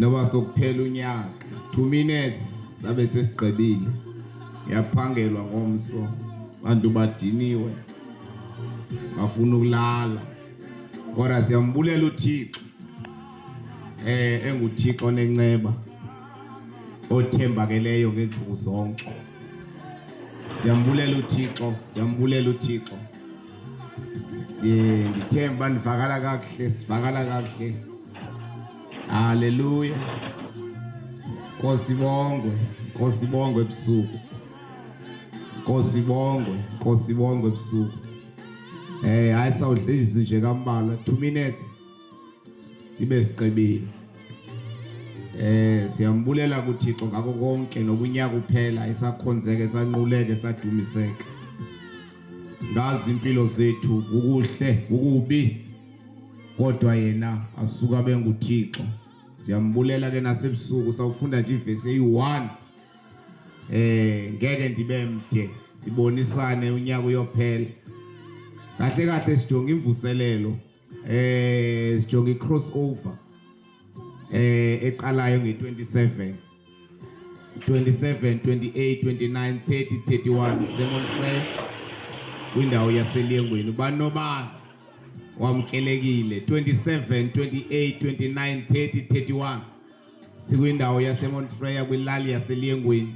noba sokuphela unyaka 2 minutes sabe sesiqedile ngiyaphangelwa ngomso abantu badiniwe bafuna ukulala kodwa siyambulela uThixo enguThixo onenceba othembakeleyo ngensuku zonke siyambulela uThixo ngithemba nivakala kahle sivakala kahle haleluya Nkosi bongwe ebusuku Nkosi bongwe ebusuku hayi sawudlizisa nje kambalwa 2 minutes sibe siqebile siyambulela kuThixo ngakho konke nobunyaka uphela esakhonzeke sanquleke sadumiseka ngazi impilo zethu ukuhle ukubi kodwa yena asuka benguThixo siyambulela ke nasebusuku sawufunda nje ivesi eyi1 ngeke ndibe mde sibonisane unyaka uyophela kahle sijonga imvuselelo sijonga icrossover eqalayo nge27 28 29 30 31 Simon Fresh kwindawo yaselengweni ubanobani wamkelekile 27 28 29 30 31 sikwindawo yaseMount Freya kwilali yaselengweni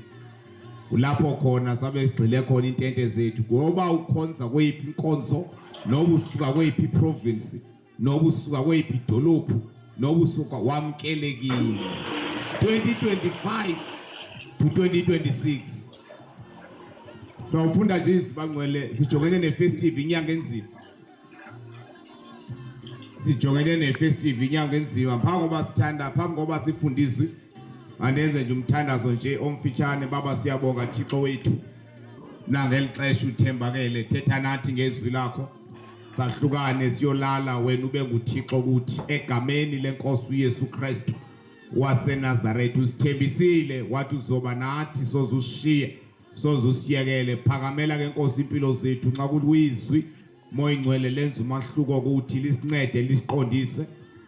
kulapho khona sabe sigxile khona intente zethu ngoba ukhonza kweyiphi inkonzo noba usuka kweyiphi province noba usuka kweyiphi idolophu noba usuka wamkelekile 2025 to 2026 sawufunda nje isibangcwele sijongene nefestive inyanga enzima phambi ngoba sithanda phambi ngoba sifundiswe andenze nje umthandazo nje omfitshane baba siyabonga Thixo wethu nangelixesha uthembakele thetha nathi ngezwi lakho sahlukane siyolala wena ube nguThixo kuthi egameni lenkosi uYesu Kristu waseNazaretha usithembisile wathi uzoba nathi sozushiye sozusiyekele phakamela ke Nkosi impilo zethu nxa kulwizwi moya ingcwele lenza umahluko kuthi lisincede lisiqondise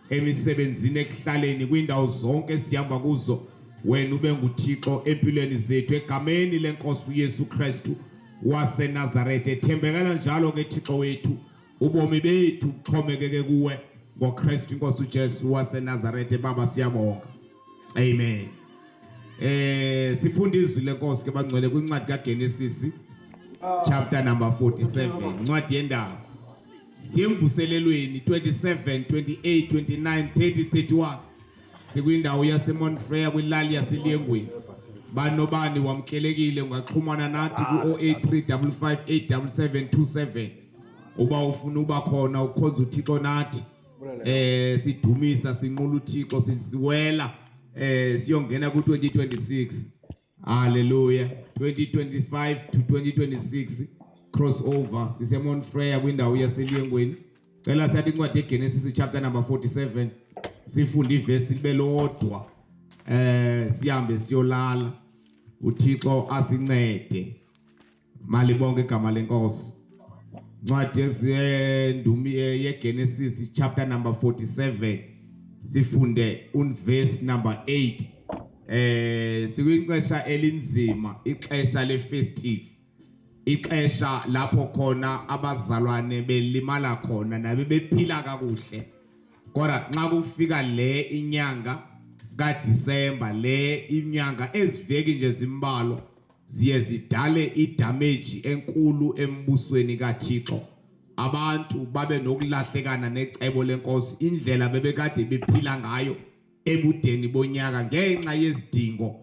emisebenzini ekuhlaleni kwindawo zonke sihamba kuzo wena ube nguThixo empilweni zethu egameni lenkosi uYesu Kristu waseNazaretha ethembekela njalo ke Thixo wethu ubomi bethu buxhomekeke kuwe ngoKristu inkosi uJesu waseNazaretha baba siyabonga amen sifunda izwi lenkosi ke bangcwele kwincwadi kaGenesis chapter number 47 incwadi yendaba siyemvuselelweni 27 28 29 30 31 sikwindawo yaseMount Freya kwilali yaselengweni banobani wamkelekile ungaxhumana nathi ku-083558777 uba ufuna uba khona ukhonza uThixo nathi sidumisa sinqula uThixo siwela siyongena ku2026 haleluya 2025 to 2026 crossover siseMount Freya kwindawo yaselengweni cela thatha incwadi yeGenesis chapter number 47 sifunda ivesi libe lodwa sihambe siyolala uThixo asincede malibonke igama lenkosi incwadi yezindumi yeGenesis chapter number 47 sifunde unverse number 8 sikwixesha elinzima ixesha lefestive ixesha lapho khona abazalwane belimala khona nabe bephila kakuhle kodwa nxa kufika le inyanga kaDisemba le inyanga eziveki nje zimbalo ziye zidale idamage enkulu embusweni kaThixo abantu babe nokulahlekana necebo lenkosi indlela bebekade bephila ngayo ebudeni bonyaka ngenxa yezidingo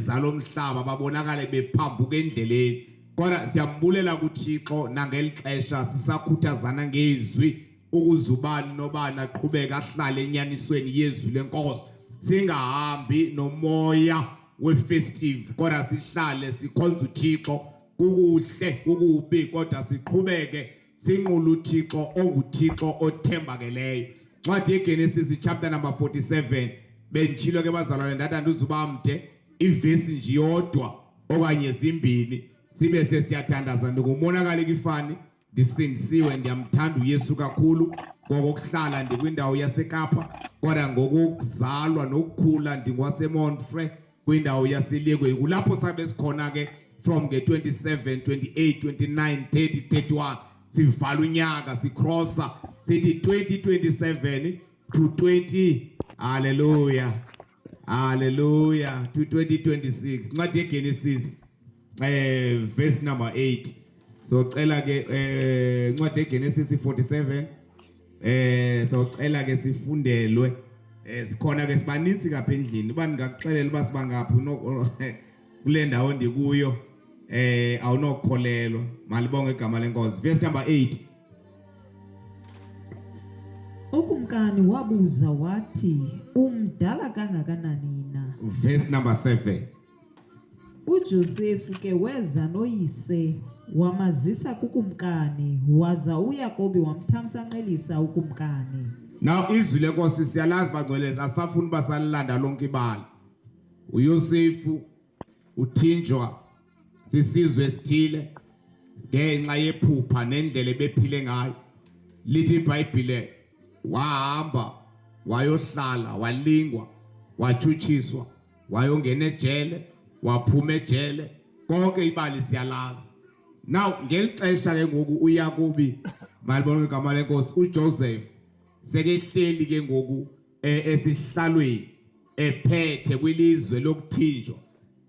zalomhlaba babonakala bephambuka endleleni kodwa siyambulela kuThixo nangelixesha sisakhuthazana ngezwi ukuzubani nobani aqhubeka ahlale enyanisweni yezwi lenkosi singahambi nomoya wefestive kodwa sihlale sikhonza uThixo kukuhle kukubi kodwa siqhubeke sinqula uThixo onguThixo othembakeleyo Ncwadi yeGenesis chapter number 47 benjilo ke bazalwane ndathanda uzubamde ivesi nje yodwa okanye zimbili sibe sesiyathandaza ngokumonakala ikifani ndisindisiwe ndiyamthanda uYesu kakhulu ngokuhlala ndikwindawo yaseKapa kodwa ngokuzalwa nokukhula ndingwaseMontfrey kwindawo yaseLekweli kulapho sabe sikhona ke from nge27 28 29 30 31 sivala unyaka sicrossa sithi 2027 to 20 hallelujah hallelujah to 2026 ncwadi yeGenesis verse number 8 so cela ke ncwadi yeGenesis 47 so cela ke sifundelwe sikhona ke sibaninzi kapha endlini uba ndingakuxelela uba sibangaphi kule ndawo ndikuyo awunokukholelwa malibonge igama lenkosi verse number 8 ukumkani wabuza wathi umdala kangakanani na verse number 7 uJosefu ke weza noyise wamazisa kukumkani waza uYakobi wamthamsanqelisa ukumkani now izwi lenkosi siyalazi bangcweleza asafuna basalilanda lonke ibali uYosefu uthinjwa sisizwe esithile ngenxa yephupha nendlela ebephile ngayo lithi iBhayibhile wahamba wayohlala walingwa wachuchiswa wayongena ejele waphuma ejele konke ibali siyalazi now ngelixesha ke ngoku uYakobi malibona igama lenkosi uJoseph sekehleli ke ngoku esihlalweni ephethe kwilizwe lokuthinjwa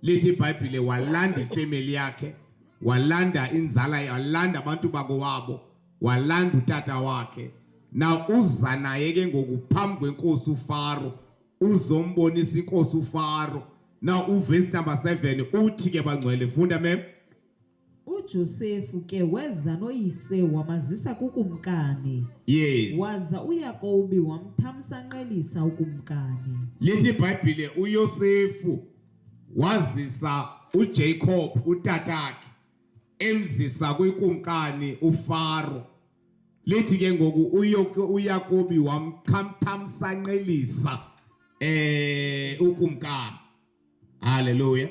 lithi iBhayibhile walanda ifamily yakhe walanda inzala walanda abantu bakowabo walanda utata wakhe now uza naye ke ngokuphambi kwenkosi uFaro uzombonisa inkosi uFaro now uverse number 7 uthi ke bangcwele funda mem uJosefu ke weza noyise wamazisa kukumkani yes waza uYakobi wamthamsanqelisa ukumkani lithi iBhayibhile uYosefu wazisa uJacob utatakhe emzisa kwikumkani uFaro lithi ke ngoku uYakobi wamthamsanqelisa ukumkani hallelujah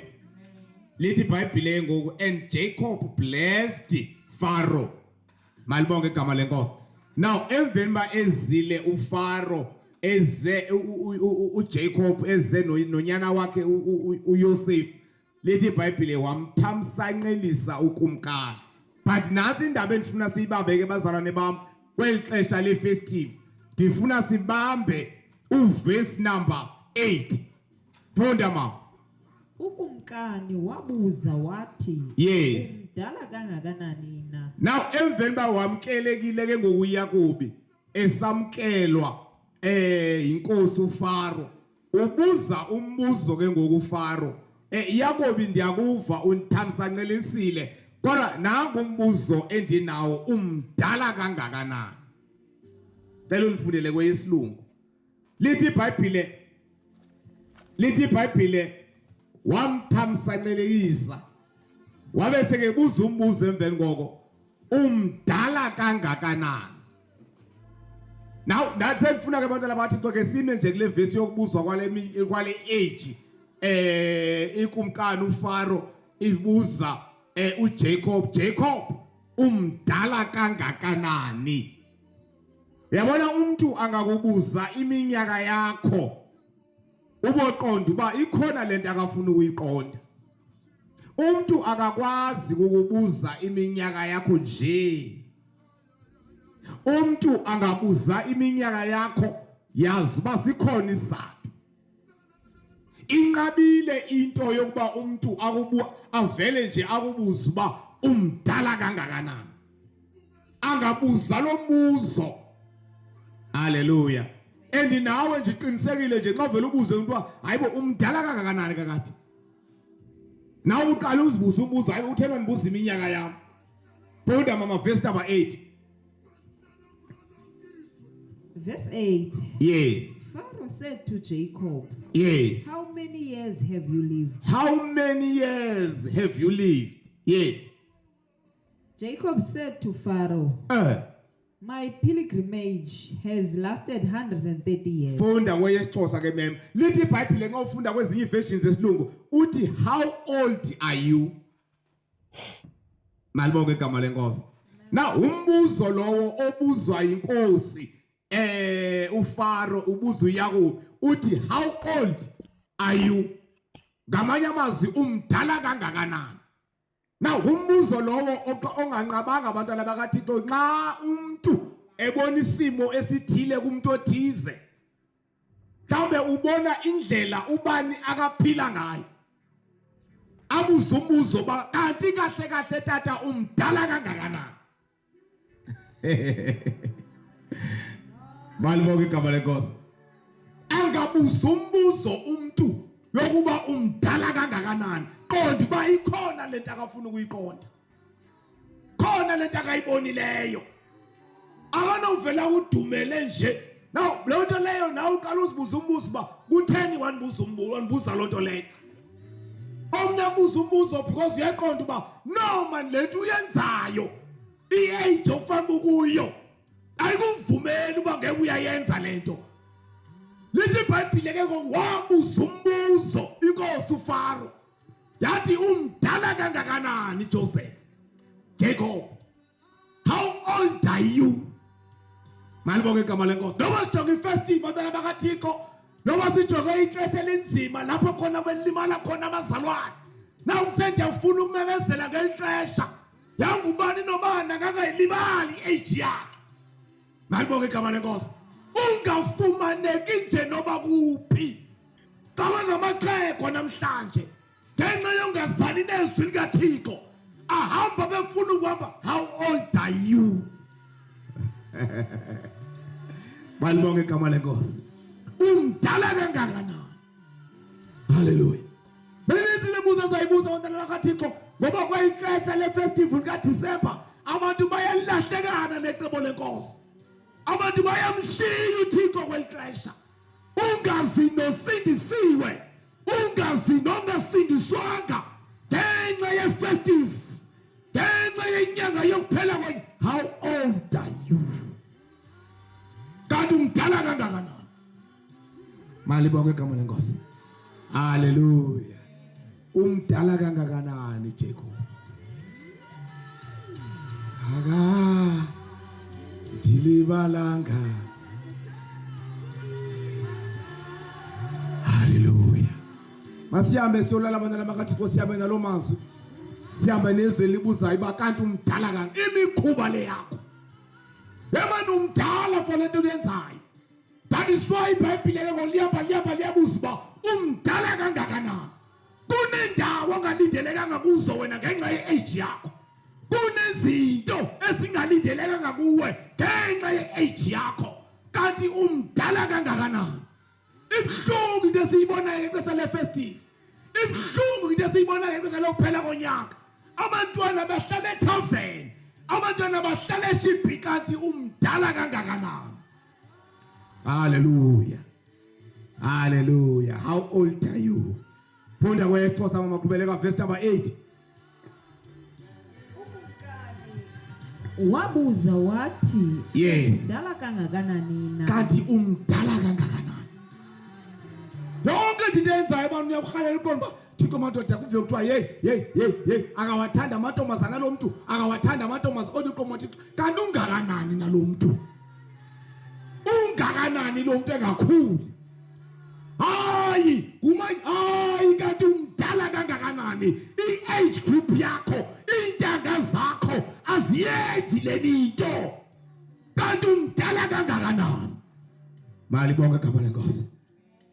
lithi iBhayibhile ngoku and Jacob blessed Pharaoh malibonke igama lenkosi now emveni ba ezile uFaro eze uJacob eze nonyana wakhe uYosef lithi iBhayibhile wamthamsanqelisa ukumkani but nathi indaba endifuna siyibambe ke bazalwane bam kweli xesha le-festive ndifuna sibambe uverse number 8 funda ma ukumkani wabuza wathi yes umdala kangakanani na now emveni ba wamkelekile ke ngokuYakobi esamkelwa inkosi uFaro ubuza umbuzo ke ngokufaro Yakobi ndiyakuva unthamsanqelisile kodwa nangu umbuzo endinawo umdala kangakanani cela unifundele kweyesilungu lithi iBhayibhile wamthamsanqelisa wabe seke buza umbuzo emveni koko umdala kangakanani now that's it funa ke abantwana bathi ke sime nje kule verse yokubuzwa kwale age ikumkani uFaro ibuza Jacob umdala kangakanani uyabona umuntu angakubuza iminyaka yakho uboqonda uba ikhona lento akafuna ukuyiqonda umuntu akakwazi ukukubuza iminyaka yakho nje umuntu angabuza iminyaka yakho yazi uba sikhona isizathu inqabile into yokuba umuntu avele nje akubuza uba umdala kangakanani angabuza lo mbuzo haleluya nawe nje iqinisekile nje xa vele ubuze umuntu hayibo umdala kangakanani kakade nawe uqala uzibuza umbuzo hayibo uthena ndibuza iminyaka yami funda mama verse number 8 verse 8 yes Pharaoh said to Jacob yes how many years have you lived yes Jacob said to Pharaoh my pilgrimage has lasted 130 years. Funda kweyesixhosa ke mem. Lithi iBhayibhile ngofunda kwezinye versions zesilungu uthi how old are you? Malibonke igama lenkosi. Now umbuzo lowo obuzwa inkosi uFaro ubuza uYakobi uthi how old are you? Ngamanye amazwi umdala kangakanani? Now umbuzo lowo onganqabanga abantwana bakaThixo nxa umuntu ebona isimo esithile kumuntu othize. Mhlawumbe ubona indlela ubani akaphila ngayo. Abuza umbuzo ba kanti kahle kahle tata umdala kangakanani? Malibonke igama lenkosi. Angabuza umbuzo umuntu yokuba umdala kangakanani. Qonda uba ikhona lento akafuna ukuyiqonda. Khona lento akayibonileyo. Akanovela udumele nje. Now lo nto leyo nawe uqala uzibuza umbuzo ba kutheni wanibuza lo nto leyo. Omnye ubuza umbuzo because uyaqonda uba no man lethu uyenzayo i-age ofamba kuyo ayikuvumeli uba ngeke uyayenza lento. Lithi iBhayibhile ke wabuza umbuzo inkosi uFaro yathi umdala kangakanani Joseph? Jacob, how old are you? Malibonke igama lenkosi. Noma sijonge ifestival abantwana bakaThixo, noma sijonge ixesha elinzima lapho khona belimala khona abazalwane. Na umsende ufuna ukumemezela ngelixesha. Yangubani nobani akangayilibali age yakhe. Malibonke igama lenkosi. Ungafumaneki nje noba kuphi. Kawa ngamaxhego namhlanje. Ngenxa yongazali nezwi likaThixo. Ahamba befuna ukuhamba. How old are you? Malibonke igama lenkosi. Umdala kangakanani? Hallelujah. Benithi lebuza zayibuza abantwana bakaThixo ngoba kwayixesha lefestival kaDisemba abantu bayalahlekana necebo lenkosi. Abantu bayamshiya uThixo kwelixesha. Ungazi nosindisiwe. Ungazi nongasindiswanga. Ngenxa yefestive. Ngenxa yenyanga yokuphela kwenye. How old are you? Kanti umdala kangakanani? Malibonke igama lenkosi. Hallelujah. Umdala kangakanani Jacob? Dilibalanga. Hallelujah. Masihambe siyolala abantwana bakaThixo sihambe nalo mazwi. Sihambe nezwe libuzayo iba kanti umdala kangakanani? Imikhuba le yakho. Yemani umdala for lento uyenzayo. That is why iBhayibhile liyabuza uba umdala kangakanani. Kunendawo ongalindelekanga kuzo wena ngenxa ye-age yakho. Kunezinto ezingalindelekanga kuwe ngenxa ye-age yakho. Kanti umdala kangakanani? Ibhlungu into esiyibonayo ngexesha le-festive. Ibhlungu into esiyibonayo ngexesha lokuphela konyaka. Abantwana bahlala ethaveni. Abantwana bahlala eshibhi kanti umdala kangakanani? Hallelujah. Hallelujah. How old are you? Funda kweXhosa maqhubeleka verse number 8. Wabuza wathi yes. Umdala kangakanani na? Kanti umdala kangakanani? Yonke into enzayo abantu uyakhalela iqondo Thixo madoda kuve kuthiwa hey akawathanda amantombazana lo muntu akawathanda amantombazana othi uqomo Thixo kanti ungakanani nalo muntu? Ungakanani lo muntu engakhulu? Hayi kanti umdala kangakanani? I-age group yakho, intanga zakho aziyenzi lento. Kanti umdala kangakanani? Malibonke igama lenkosi.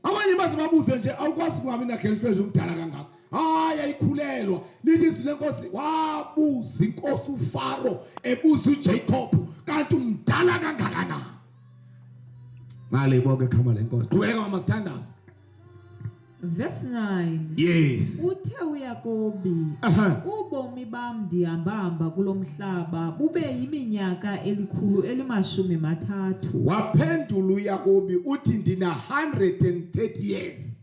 Abanye bazibabuze nje awukwazi kungabi na girlfriend umdala kangaka. Hayi ayikhulelwa. Lithi izwi lenkosi wabuza inkosi uFaro ebuza uJacob kanti umdala kangakanani? Malibonke igama lenkosi. Qhubeka mama standards. Verse 9. Yes. Uthe uYakobi ubomi bam ndihamba kulomhlaba bube yiminyaka elikhulu elimashumi mathathu. Waphendula uYakobi uthi ndina 130 years.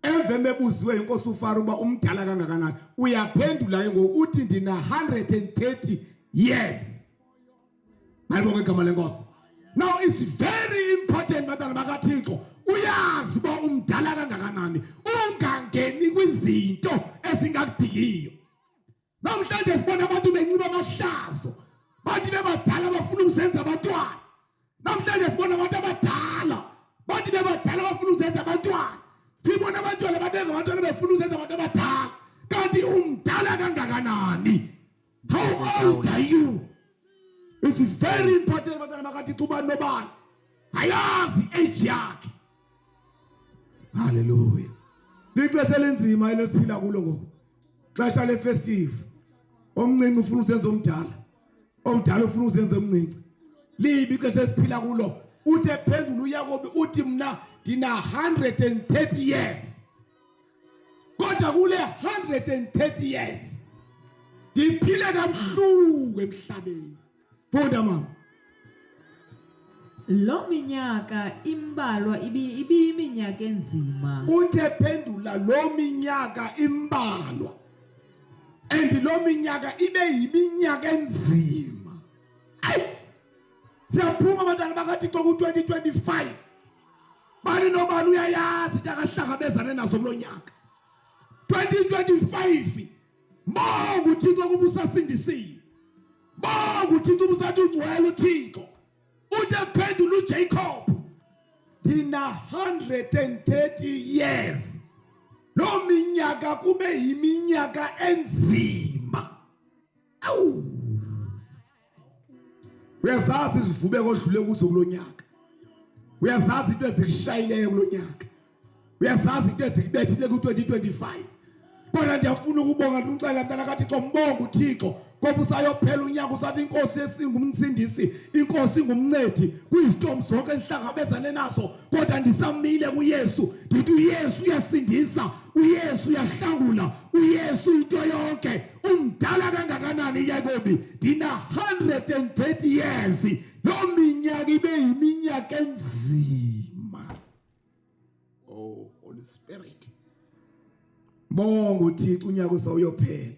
Emve mebuziwe inkosi uFaro uba umdala kangakanani uyaphendula ngoku uthi ndina 130 years. Malibonke igama lenkosi. Now it's very important bantwana bakaThixo uyazi uba umdala kangakanani kwizinto ezingakudikiyo. Namhlanje sibona abantu benxiba amahlala kangakanani? How old are you? It's very important bantwana bakaThixo ubani nobani ayazi age yakhe. Hallelujah. Lixesha elenzima elesiphila kulo ngoku. Xesha le festive. Omncinci ufuna usenze omdala. Omdala ufuna usenze omncinci. Libi ixesha esiphila kulo. Uthe phendula uYakobi uthi mina dina 130 years. Kodwa kule 130 years. Diphile kabuhlungu emhlabeni. Funda mama. Lo minyaka imbalwa ibiyiminyaka enzima. Uthe phendula lo minyaka imbalwa. And lo minyaka ibe yiminyaka enzima. Siyaphuma abantwana bakaThixo ku-2025. Bani nobani uyayazi ukuthi akahlangabezane nazo lo nyaka. 2025 Bonga uThixo kuba usasindisile. Bonga uThixo kuba usathi ugcwele uThixo. Uthe phendula uJacob dina 130 years. Lo minyaka kube yiminyaka enzima. Awu. Uyazazi izivubeko odlule kuzo kulonyaka. Uyazazi into ezikushayileyo kulonyaka. Uyazazi into ezikubethile ku-2025. Kodwa ndiyafuna ukubonga uncela mntana kaThixo mbonga uThixo ngoba usayophela unyaka usathi inkosi esingumsindisi, inkosi ingumncedi kwizitom zonke enhlangabezane nazo. Kodwa ndisamile kuYesu, ndithi uYesu uyasindisa, uYesu uyahlangula, uYesu into yonke. Umdala kangakanani uYakobi? Dina 130 years. Lo minyaka ibe yiminyaka enzima. Oh Holy Spirit. Bonga uThixo unyaka usawuyophela.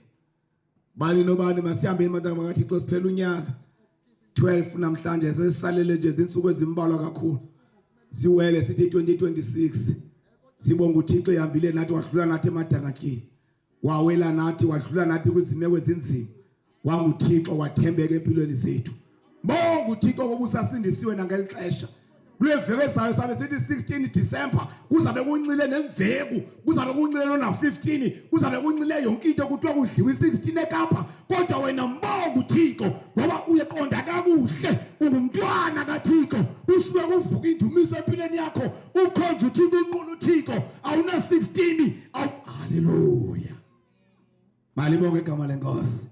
Bani nobani masihambe emadala bakaThixo siphela unyaka 12 namhlanje sesisalele nje izinsuku ezimbalwa kakhulu. Siwele sithi 2026. Sibonga uThixo ehambile nathi wadlula nathi emadangatyini. Wawela nathi wadlula nathi kwizimeko ezinzima. WanguThixo wathembeka empilweni zethu. Bonga uThixo ngoba usasindisiwe nangelixesha. Kule veke ezayo sabe sithi 16 December kuzabe kuncile nemveku, kuzabe kuncile lona 15, kuzabe kuncile yonke into kuthiwa kudliwa i16 eKapa. Kodwa wena mbonga uThixo ngoba uyeqonda kakuhle ungumntwana kaThixo. Usuke kuvuka indumiso empilweni yakho, ukhonza uThixo unqula uThixo. Awuna 16. Hallelujah. Malibonke igama lenkosi.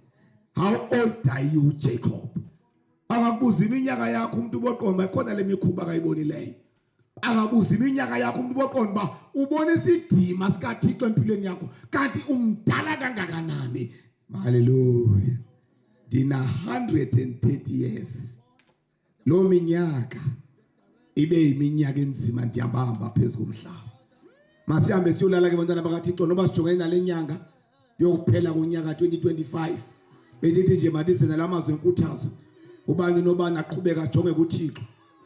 How old are you, Jacob? Angabuza iminyaka yakho umuntu boqomba khona lemikhuba akayibonileyo. Angabuza iminyaka yakho umuntu boqomba ubona isidima sikaThixo empilweni yakho kanti umdala kangakanani. Hallelujah. Dina 130 years. Lo minyaka ibe iminyaka enzima ndiyabamba phezulu komhlaba. Masihambe siyolala ke bantwana bakaThixo noba sijongene nalenyanga yokuphela kunyaka 2025. Bendithi nje madize nalamazwe enkuthazo. Ubani nobani aqhubeka ajonge kuThixo.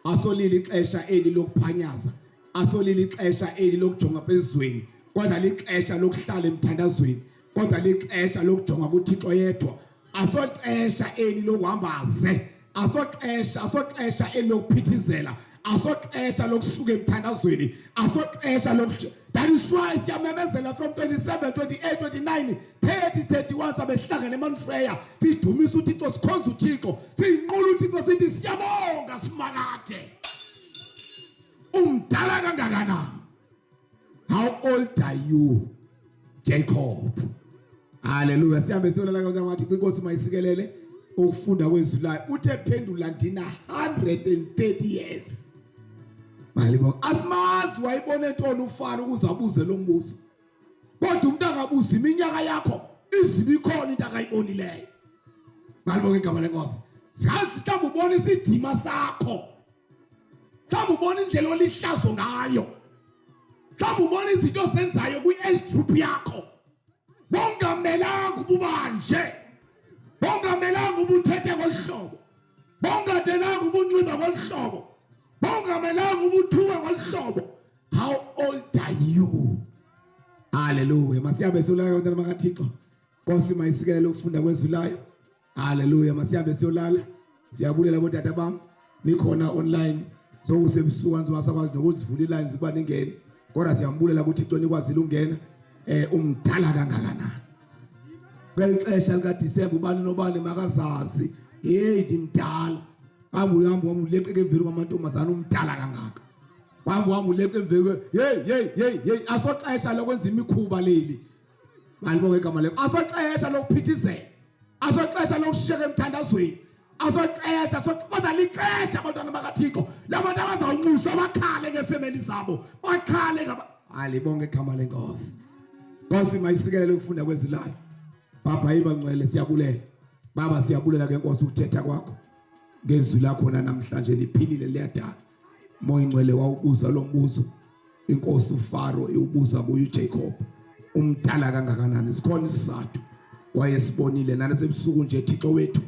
Asolile ixesha eli lokuphanyaza, asolile ixesha eli lokujonga phezweni, kodwa lixesha lokuhlala emthandazweni, kodwa lixesha lokujonga kuThixo yedwa. Asoxesha eli lokuhambaze, asoxesha eli lokuphithizela, asoxesha lokusuka emthandazweni, asoxesha that is why siyamemezela from 27, 28, 29, 30, 31 sabehlangene eManfreya sidumisa uThixo, sikhonza uThixo, sinqula uThixo sithi siyabonga simakade. Umdala kangakanani? How old are you, Jacob? Hallelujah. Sihambe siyolala ngathi inkosi mayisikelele ukufunda kwezulayo. Uthe phendula ndina 130 years. Malibonga asimazi wayibona entoni ufana ukuzabuze lo mbuzo. Kodwa umuntu angabuza iminyaka yakho izibi khona into akayibonileyo. Malibonga igama lenkosi. Siyazi mhlawumbe ubona isidima sakho. Mhlawumbe ubona indlela olihlazo ngayo. Mhlawumbe ubona izinto ozenzayo kwi-age group yakho. Bongamelanga ububanje. Bongamelanga ubuthethe ngolhlobo. Bongadelanga ubunxiba ngolhlobo. Bongamelanga ubuthuka ngolhlobo. How old are you? Hallelujah. Masiyabe siyolala bantwana bakaThixo. Nkosi mayisikelele ukufunda kwezulayo. Hallelujah. Masiyabe siyolala. Siyabulela bodade bami nikhona online. So usebusuku nje wasakwazi nokuzivula ilines ziba ningene. Kodwa siyambulela ukuthi uThixo nikwazile ungena umdala kangakanani. Kwelixesha likaDisemba ubani nobani makazazi hey ndimdala hambo uleqeke emveni kwamantombazana umdala kangaka hambo uleqeke emveni hey asoxesha lokwenza imikhuba leli malibonke igama lelo asoxesha lokuphithizela asoxesha lokushiyeka emthandazweni asoxesha kodwa lixesha abantwana bakaThixo labantu abazawunxusa bakhale ngefamily zabo bakhale alibonke igama lenkosi Nkosi mayisikelele ukufunda kwezilayo Baba yiba ngcwele siyabulela Baba siyabulela ngenkosi ukuthetha kwakho ngezwi lakho namhlanje liphilile liyadala Moya ingcwele wawubuza lo mbuzo inkosi uFaro iwubuza kuyo uJacob umdala kangakanani sikhona isizathu wayesibonile nasebusuku nje Thixo wethu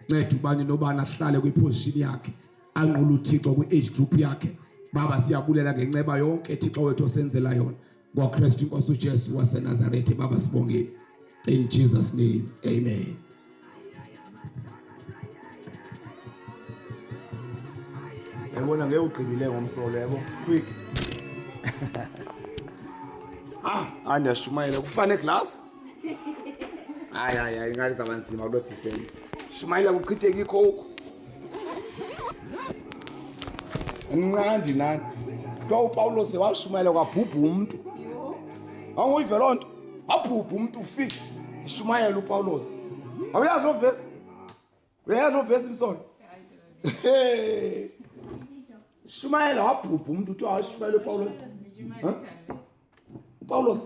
nceda ubani nobani ahlale kwiposition yakhe anqula uThixo kwi-age group yakhe Baba siyabulela ngenceba yonke Thixo wethu osenzela yona ngoKristu inkosi uJesu waseNazaretha Baba sibongile in Jesus name amen Yabona ngeke ugqibile ngomsolo yabo quick andiyashumayela kufane glass hayi ingathi zabanzima lo December shumayela kuchitheke icoke umnqandi nani kwa uPaulos washumayela kwabhubha umuntu awuyive lonto wabhubha umuntu ufika ishumayela uPaulos awuyazi lo verse imsolo Shumayela wabhubha umuntu uthi washumayela uPaulos uPaulos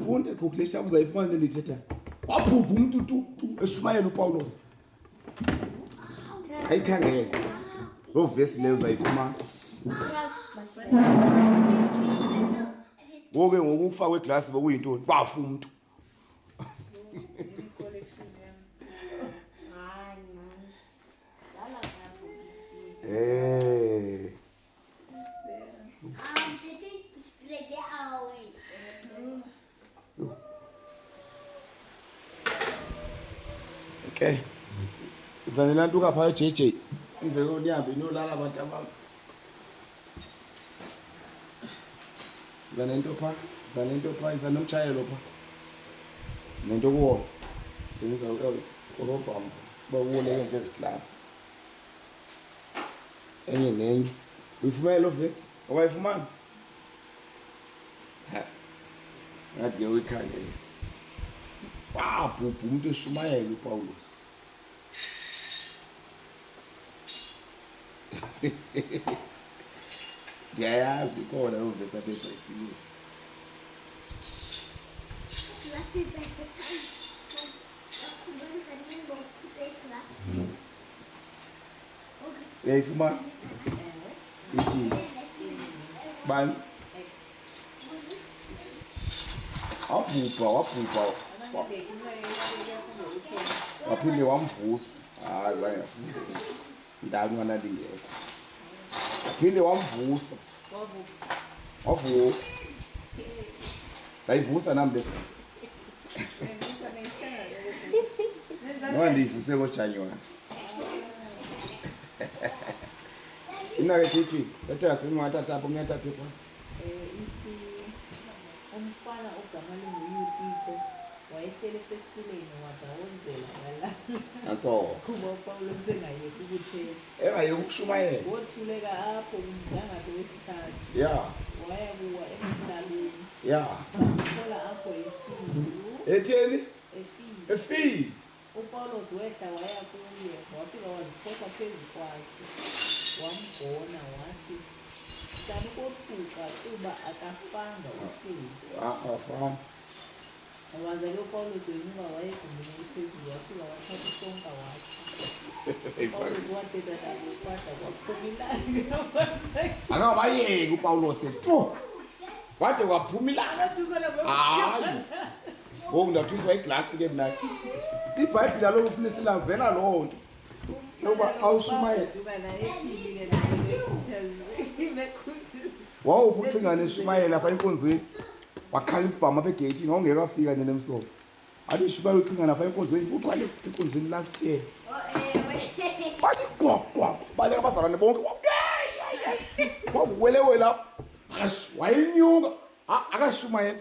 funde book leshabu uzayifumana lithetha wabhubha umuntu tu eshumayela uPaulos ayikhangele lo verse leyo uzayifumana ngoke ngokufa kweglass bokuyintoni bafa umuntu Okay. Zanela nto kapha JJ. Iveke ulihambe inolala abantu abami. Zanento pha, zanomchayelo pha. Nento kuwo. Yenza urobhamvu. Bawule nje class. Enye nenye. Uyifumene lo vesi? Awayifumana? Ha. Ngade uyikhangele. Wabhubha umuntu eshumayela uPaulos. Ndiyayazi khona lo vesi apha eBhayibhilini. Uyayifumana? Ithi bani? Wabhubha. Waphinde wamvusa. Zange yafuza. Ndakungana ndingekho. Waphinde wamvusa. Wavuka. Bayivusa nami le bhasi. Ndivuse ngoJanuary. Inake thithi, thatha singathatha apho ngiyathatha pha. Ithi umfana ogama linguyutiko wayehlele festileni wadawonzela ngala. Atho. Kuba uPaulos engayeki ukuthetha. Engayeki ukushumayela. Wothuleka apho umnyangathi wesithathu. Yeah. Waya kuwa emhlalweni. Yeah. Thola apho efilu. Etheni? Efilu. Efi. uPaulos wehla waya kuye wafika waziphosa phezu kwakhe wambona wathi sakothuka kuba akafanga uhlezi Afana. waza lo Paulos wenyuka wayegumbini phezulu wafika wathatha isonka wakhe Paulos wathetha nabo kwada kwaphumilana Akabayeki uPaulos tu. Wade kwaphumilana. Hayi. Ngilathuswa iglass ke mina. IBhayibheli lo ufuna silazela lonto. Loba awushumayela. Wow uphuthingane eshumayela lapha enkonzweni. Wakhala isibhamu apha egate ngongeka afika nene emsoko. Athi ishumayela uqhingana lapha enkonzweni uqale enkonzweni last year. Bathi gqwaqwa baleka abazalwane bonke. Wabuwelewe lapha. Wayenyuka akashumayela.